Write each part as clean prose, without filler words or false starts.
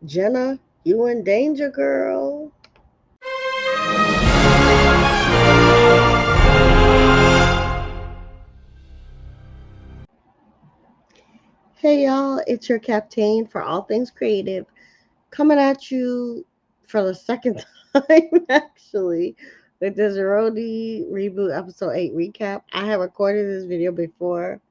Jenna, you in danger, girl. Hey y'all, it's your captain for all things creative, coming at you for the second time actually with this Rhony Reboot episode 8 recap. I have recorded this video before,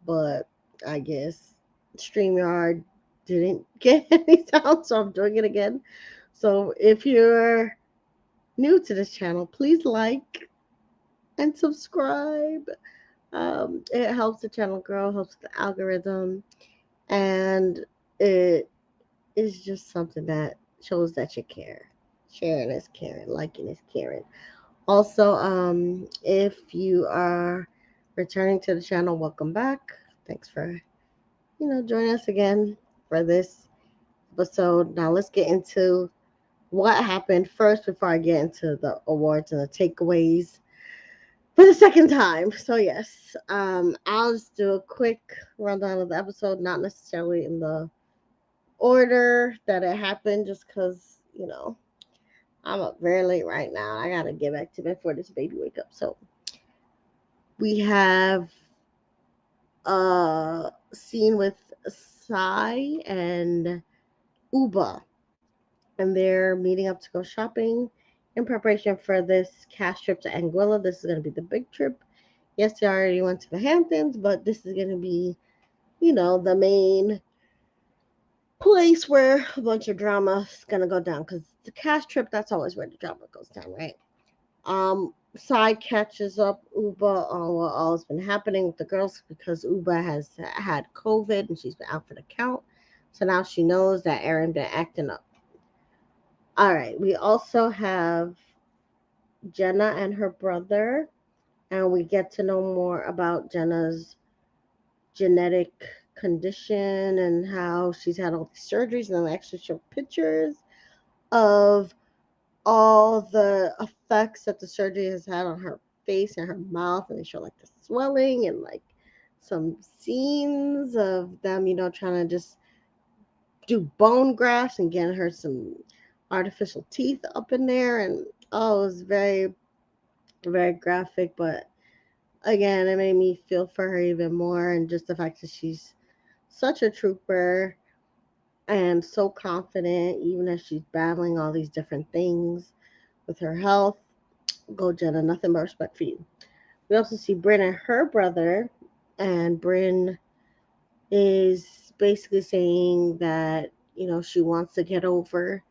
but I guess StreamYard didn't get any sound, so I'm doing it again. So if you're new to this channel, please like and subscribe. It helps the channel grow, helps the algorithm, and it is just something that shows that you care. Sharing is caring, liking is caring. Also, if you are returning to the channel, welcome back. Thanks for joining us again for this episode. Now let's get into what happened first before I get into the awards and the takeaways for the second time. So yes, I'll just do a quick rundown of the episode, not necessarily in the order that it happened, just because I'm up very late right now. I gotta get back to bed before this baby wake up. So we have a scene with Sai and Uba, and they're meeting up to go shopping in preparation for this cash trip to Anguilla. This is gonna be the big trip. Yes, they already went to the Hamptons, but this is gonna be, the main place where a bunch of drama is gonna go down. Because the cash trip, that's always where the drama goes down, right? Sai catches up Uba on what all has been happening with the girls because Uba has had COVID and she's been out for the count. So now she knows that Aaron been acting up. All right, we also have Jenna and her brother, and we get to know more about Jenna's genetic condition and how she's had all these surgeries, and then they actually show pictures of all the effects that the surgery has had on her face and her mouth, and they show like the swelling and like some scenes of them, trying to just do bone grafts and getting her some artificial teeth up in there. And oh, it was very, very graphic, but again, it made me feel for her even more, and just the fact that she's such a trooper and so confident, even as she's battling all these different things with her health. Go Jenna, nothing but respect for you. We also see Bryn and her brother, and Bryn is basically saying that, she wants to get over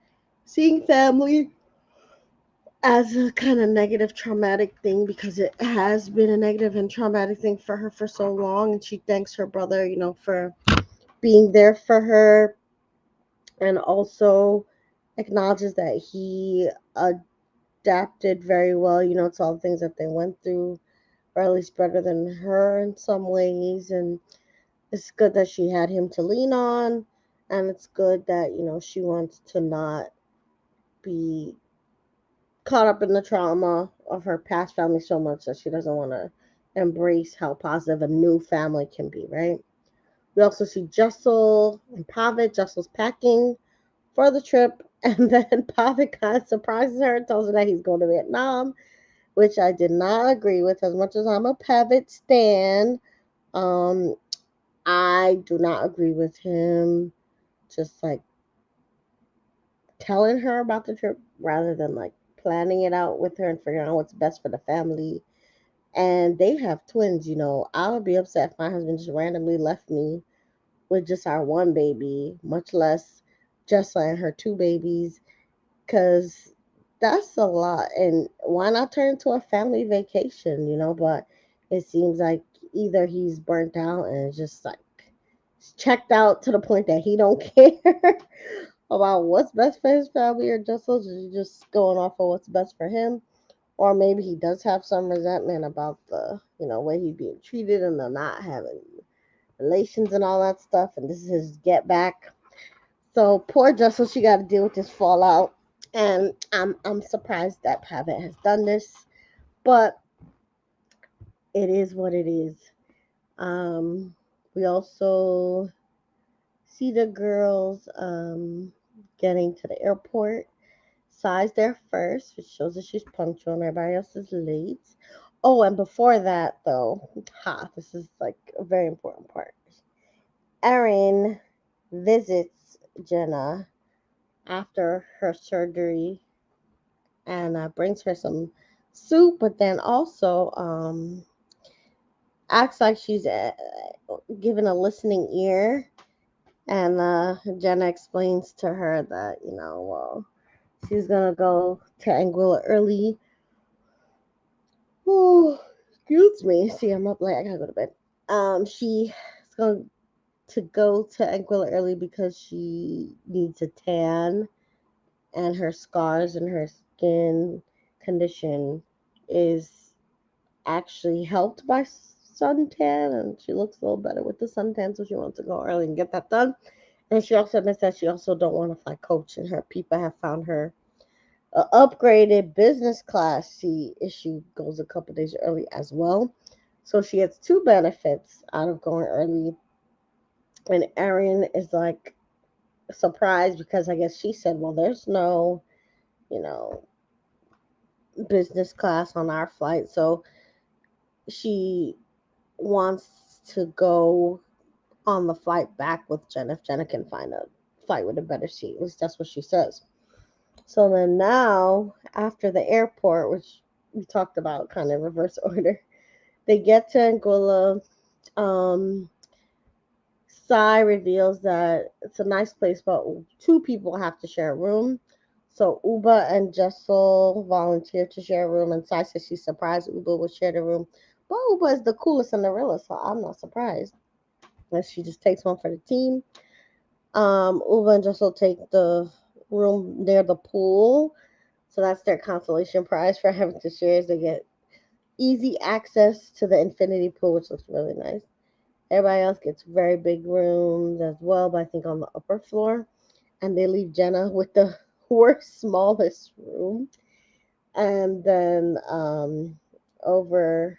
seeing family as a kind of negative, traumatic thing, because it has been a negative and traumatic thing for her for so long. And she thanks her brother, for being there for her, and also acknowledges that he adapted very well, to all the things that they went through, or at least better than her in some ways. And it's good that she had him to lean on, and it's good that she wants to not be caught up in the trauma of her past family so much that she doesn't want to embrace how positive a new family can be, right? We also see Jessel and Pavitt. Jessel's packing for the trip, and then Pavitt kind of surprises her and tells her that he's going to Vietnam, which I did not agree with. As much as I'm a Pavitt stan, um, I do not agree with him just like telling her about the trip rather than like planning it out with her and figuring out what's best for the family. And they have twins, I would be upset if my husband just randomly left me with just our one baby, much less just and her two babies, because that's a lot. And why not turn into a family vacation, But it seems like either he's burnt out and just like checked out to the point that he don't care about what's best for his family, or just going off of what's best for him. Or maybe he does have some resentment about the, way he's being treated and the not having relations and all that stuff, and this is his get back. So poor Jessel, she got to deal with this fallout, and I'm surprised that Pavitt has done this, but it is what it is. We also see the girls getting to the airport. Sai's there first, which shows that she's punctual and everybody else is late. Oh, and before that, though, this is like a very important part. Erin visits Jenna after her surgery and brings her some soup, but then also acts like she's given a listening ear. And Jenna explains to her that, well, she's going to go to Anguilla early. Oh, excuse me. See, I'm up late. I got to go to bed. She's going to go to Anguilla early because she needs a tan, and her scars and her skin condition is actually helped by suntan, and she looks a little better with the suntan, so she wants to go early and get that done. And she also admits that she also don't want to fly coach, and her people have found her a upgraded business class seat if she goes a couple days early as well. So she gets two benefits out of going early. And Erin is like surprised because I guess she said, well, there's no, you know, business class on our flight. So she wants to go on the flight back with Jenna if Jenna can find a flight with a better seat. At least that's what she says. So then now, after the airport, which we talked about kind of reverse order, they get to Anguilla. Um, Sai reveals that it's a nice place, but two people have to share a room. So Uba and Jessel volunteer to share a room, and Sai says she's surprised Uba would share the room. But Uba is the coolest and the realest, so I'm not surprised. And she just takes one for the team. Uba and Jessel take the room near the pool. So that's their consolation prize for having to share. Is they get easy access to the infinity pool, which looks really nice. Everybody else gets very big rooms as well, but I think on the upper floor. And they leave Jenna with the worst, smallest room. And then over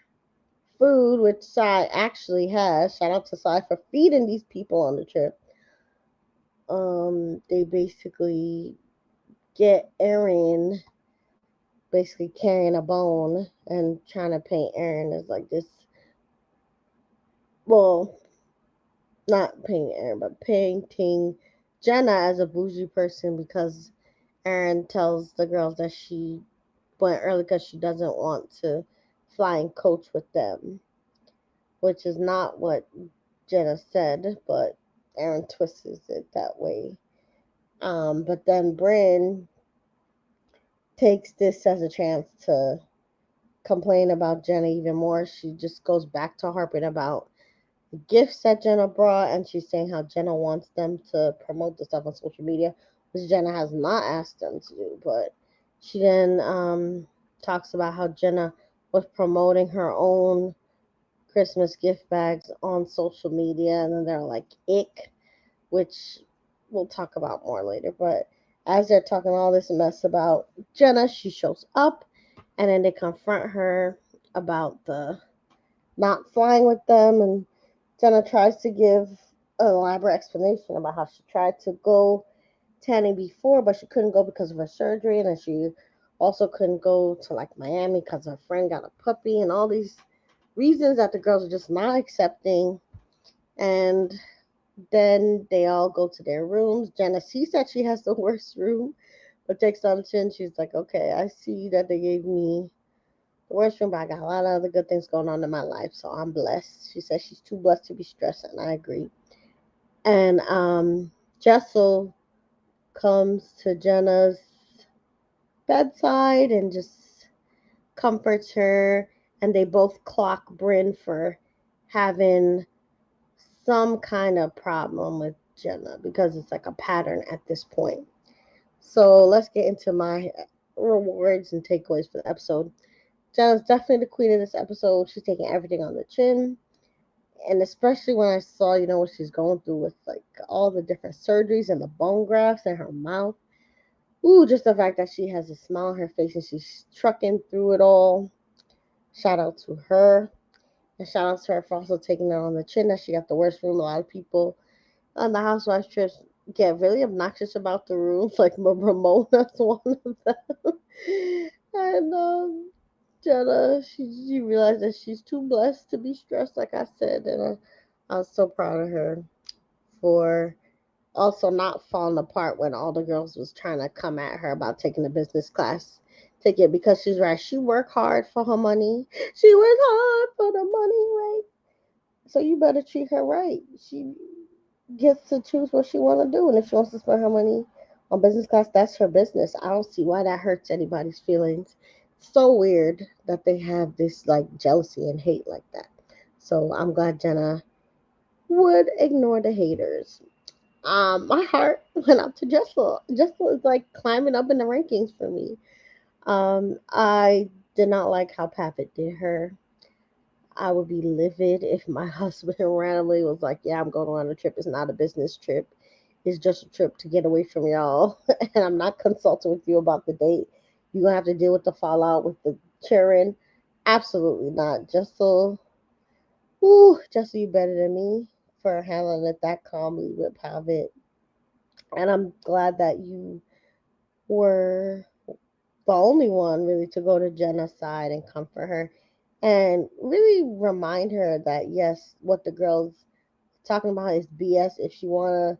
food, which Sai actually has. Shout out to Sai for feeding these people on the trip. They basically get Erin basically carrying a bone and trying to paint Erin as like this. Well, not painting Erin, but painting Jenna as a bougie person because Erin tells the girls that she went early because she doesn't want to fly and coach with them, which is not what Jenna said, but Erin twists it that way. But then Bryn takes this as a chance to complain about Jenna even more. She just goes back to harping about the gifts that Jenna brought, and she's saying how Jenna wants them to promote the stuff on social media, which Jenna has not asked them to do. But she then talks about how Jenna was promoting her own Christmas gift bags on social media, and then they're like, ick, which we'll talk about more later. But as they're talking all this mess about Jenna, she shows up, and then they confront her about the not flying with them, and Jenna tries to give an elaborate explanation about how she tried to go tanning before, but she couldn't go because of her surgery, and then she also couldn't go to like Miami because her friend got a puppy, and all these reasons that the girls are just not accepting. And then they all go to their rooms. Jenna sees that she has the worst room, but takes on the chin. She's like, okay, I see that they gave me the worst room, but I got a lot of other good things going on in my life, so I'm blessed. She says she's too blessed to be stressed, and I agree. And Jessel comes to Jenna's bedside and just comforts her, and they both clock Bryn for having some kind of problem with Jenna because it's like a pattern at this point. So let's get into my rewards and takeaways for the episode. Jenna's definitely the queen of this episode. She's taking everything on the chin. And especially when I saw, what she's going through with like all the different surgeries and the bone grafts in her mouth. Ooh, just the fact that she has a smile on her face and she's trucking through it all. Shout out to her. And shout out to her for also taking it on the chin that she got the worst room. A lot of people on the Housewives trips get really obnoxious about the rooms. Like Ramona's one of them. And Jenna, she realized that she's too blessed to be stressed, like I said, and I was so proud of her for also not falling apart when all the girls was trying to come at her about taking the business class ticket, because she's right. She worked hard for her money. She worked hard for the money, right? So you better treat her right. She gets to choose what she want to do, and if she wants to spend her money on business class, that's her business. I don't see why that hurts anybody's feelings. It's so weird that they have this like jealousy and hate like that. So I'm glad Jenna would ignore the haters. My heart went out to Jessel. Jessel is like climbing up in the rankings for me. I did not like how Pavitt did her. I would be livid if my husband randomly was like, "Yeah, I'm going on a trip. It's not a business trip. It's just a trip to get away from y'all, and I'm not consulting with you about the date. You're gonna have to deal with the fallout with the children." Absolutely not. Jessel, whew, Jessel, you better than me for handling it that calmly with Pavitt. And I'm glad that you were the only one really to go to Jenna's side and comfort her and really remind her that yes, what the girls talking about is BS. If she wanna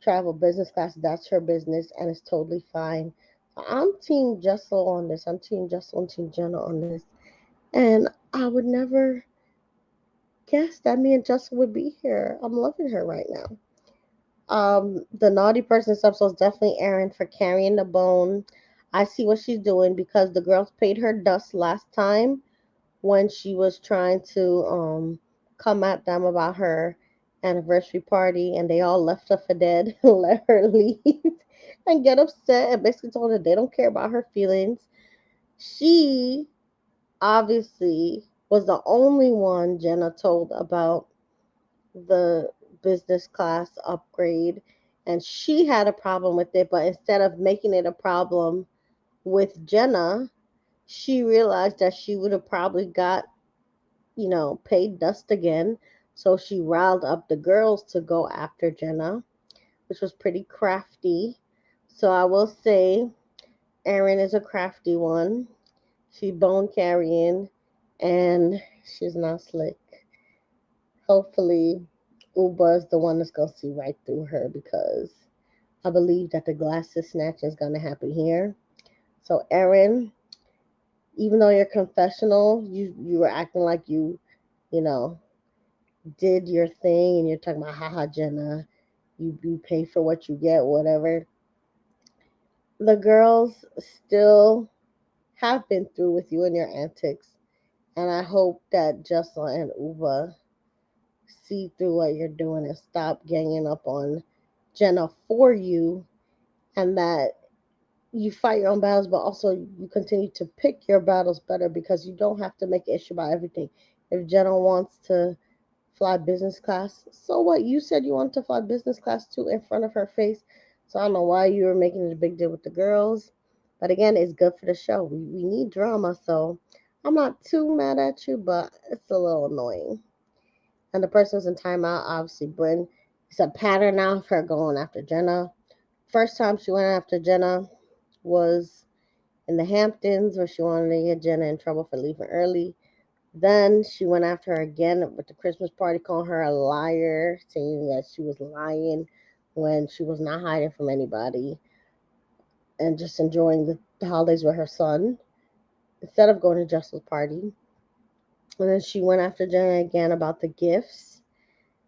travel business class, that's her business and it's totally fine. So I'm team Jessel on this. I'm team Jessel and team Jenna on this. And I would never guess that me and Jessel would be here. I'm loving her right now. The naughty person this episode is definitely Erin for carrying the bone. I see what she's doing because the girls paid her dust last time when she was trying to come at them about her anniversary party, and they all left her for dead and let her leave and get upset and basically told her they don't care about her feelings. She obviously was the only one Jenna told about the business class upgrade, and she had a problem with it, but instead of making it a problem with Jenna, she realized that she would have probably got, paid dust again. So she riled up the girls to go after Jenna, which was pretty crafty. So I will say Erin is a crafty one. She's bone carrying and she's not slick. Hopefully Uba is the one that's gonna see right through her, because I believe that the glasses snatch is gonna happen here. So Erin, even though your confessional, you were acting like you know, did your thing and you're talking about haha Jenna, you pay for what you get, whatever. The girls still have been through with you and your antics, and I hope that Jessel and Uva see through what you're doing and stop ganging up on Jenna for you, and that you fight your own battles, but also you continue to pick your battles better, because you don't have to make an issue about everything. If Jenna wants to fly business class, so what? You said you wanted to fly business class too in front of her face. So I don't know why you were making it a big deal with the girls. But again, it's good for the show. We need drama, so I'm not too mad at you, but it's a little annoying. And the person was in timeout, obviously Bryn. It's a pattern now of her going after Jenna. First time she went after Jenna was in the Hamptons, where she wanted to get Jenna in trouble for leaving early. Then she went after her again with the Christmas party, calling her a liar, saying that she was lying when she was not hiding from anybody and just enjoying the holidays with her son instead of going to Jessel's party. And then she went after Jenna again about the gifts,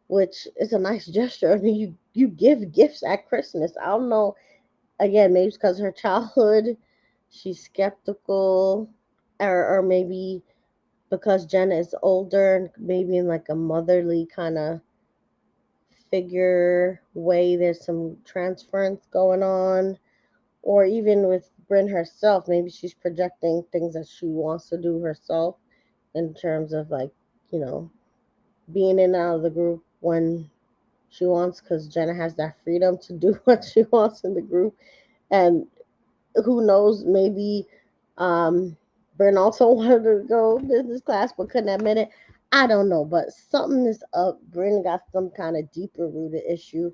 which is a nice gesture. I mean, you give gifts at Christmas. I don't know. Again, maybe it's because of her childhood, she's skeptical, or maybe because Jenna is older and maybe in like a motherly kind of figure way, there's some transference going on. Or even with Bryn herself, maybe she's projecting things that she wants to do herself in terms of like, you know, being in and out of the group when she wants, because Jenna has that freedom to do what she wants in the group. And who knows, maybe Bryn also wanted to go business class but couldn't admit it. I don't know, but something is up. Bryn got some kind of deeper rooted issue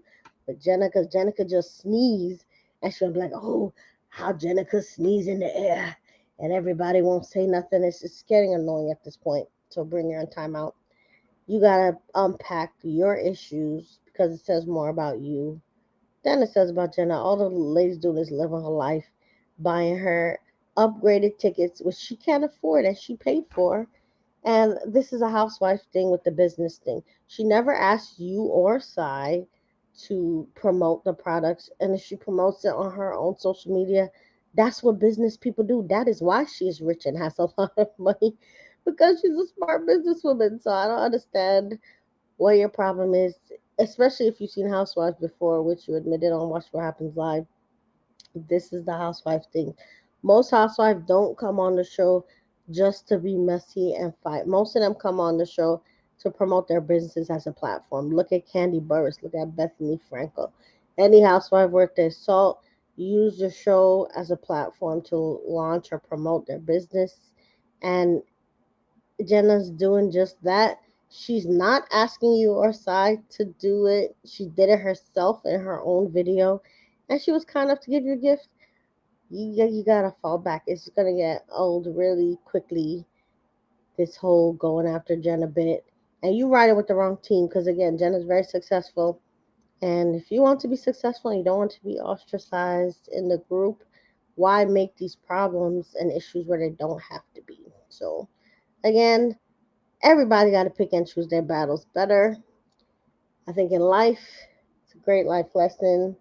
with Jenna, because Jenna could just sneeze and she'll be like, oh, how Jenna could sneeze in the air. And everybody won't say nothing. It's just getting annoying at this point. So bring her in timeout. You gotta unpack your issues because it says more about you than it says about Jenna. All the ladies doing is living her life, buying her upgraded tickets, which she can't afford and she paid for. And this is a housewife thing with the business thing. She never asked you or Sai to promote the products. And if she promotes it on her own social media, that's what business people do. That is why she is rich and has a lot of money because she's a smart businesswoman. So I don't understand what your problem is, especially if you've seen Housewives before, which you admitted on Watch What Happens Live. This is the housewife thing. Most housewives don't come on the show just to be messy and fight. Most of them come on the show to promote their businesses as a platform. Look at Candy Burris. Look at Bethany Frankel. Any housewife worth their salt use the show as a platform to launch or promote their business. And Jenna's doing just that. She's not asking you or Sai to do it. She did it herself in her own video. And she was kind enough to give you a gift. You gotta fall back. It's gonna get old really quickly. This whole going after Jenna bit, and you ride it with the wrong team because again, Jenna's very successful. And if you want to be successful and you don't want to be ostracized in the group, why make these problems and issues where they don't have to be? So again, everybody got to pick and choose their battles better. I think in life, it's a great life lesson.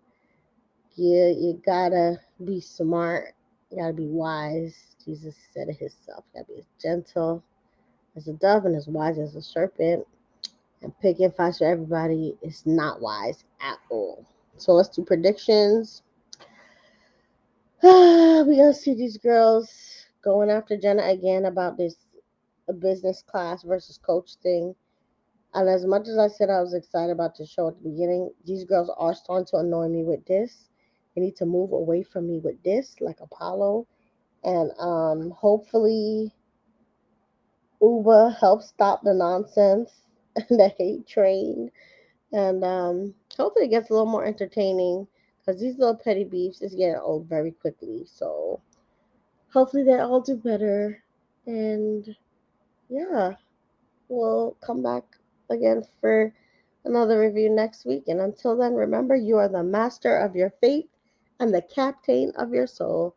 You gotta be smart. You gotta be wise. Jesus said it himself. You gotta be as gentle as a dove and as wise as a serpent. And picking fights for everybody is not wise at all. So let's do predictions. We're gonna see these girls going after Jenna again about this business class versus coach thing. And as much as I said I was excited about the show at the beginning, these girls are starting to annoy me with this. They need to move away from me with this, like Apollo. And hopefully Uber helps stop the nonsense and the hate train. And hopefully it gets a little more entertaining because these little petty beefs is getting old very quickly. So hopefully they all do better. And yeah, we'll come back again for another review next week. And until then, remember you are the master of your fate and the captain of your soul.